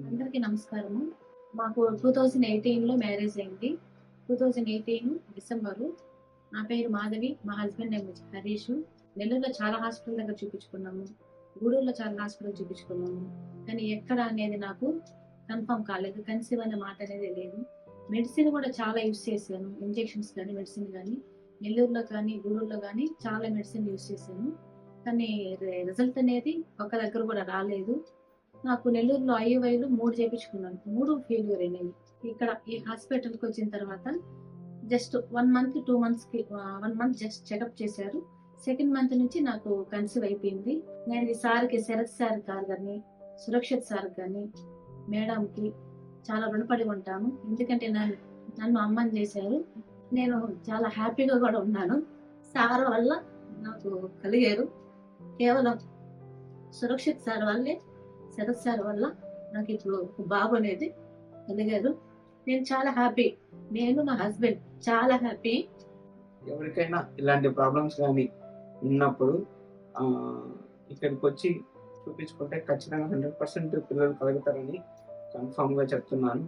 అందరికీ నమస్కారము. మాకు 2018లో మ్యారేజ్ అయింది. 2018 డిసెంబరు. నా పేరు మాధవి. మా హస్బెండ్ నేమ్ హరీషు. నెల్లూరులో చాలా హాస్పిటల్ దగ్గర చూపించుకున్నాము. గూడూరులో చాలా హాస్పిటల్ చూపించుకున్నాము. కానీ ఎక్కడ అనేది నాకు కన్ఫర్మ్ కాలేదు. కన్సీవ్ అనే మాట అనేది లేదు. మెడిసిన్ కూడా చాలా యూస్ చేశాను. ఇంజెక్షన్స్ కానీ, మెడిసిన్ కానీ. నెల్లూరులో కానీ, గూడూరులో కానీ చాలా మెడిసిన్ యూస్ చేశాను. కానీ రిజల్ట్ అనేది ఒక్క దగ్గర కూడా రాలేదు. నాకు నెల్లూరులో ఐఓఐలు 3 చేపించుకున్నాను. 3 ఫెయిల్యూర్ అయినాయి. ఇక్కడ ఈ హాస్పిటల్కి వచ్చిన తర్వాత జస్ట్ 1 మంత్ 2 మంత్స్కి 1 మంత్ జస్ట్ చెకప్ చేశారు. సెకండ్ మంత్ నుంచి నాకు కన్సీవ్ అయిపోయింది. నేను ఈ సార్కి శరత్ సార్ గాని, సురక్షిత్ సార్ కానీ, మేడంకి చాలా రుణపడి ఉంటాను. ఎందుకంటే నన్ను అమ్మని చేశారు. నేను చాలా హ్యాపీగా కూడా ఉన్నాను. సార్ వల్ల నాకు కలిగారు. కేవలం సురక్షిత్ సార్ వల్లే, శరత్ సార్ వల్ల నాకు ఇప్పుడు బాబు అనేది కలిగారు. నేను చాలా హ్యాపీ. నేను నా హస్బెండ్ చాలా హ్యాపీ. ఎవరికైనా ఇలాంటి ప్రాబ్లమ్స్ కానీ ఉన్నప్పుడు ఇక్కడికి వచ్చి చూపించుకుంటే ఖచ్చితంగా 100% పిల్లలు కలుగుతారని కన్ఫామ్గా చెప్తున్నాను.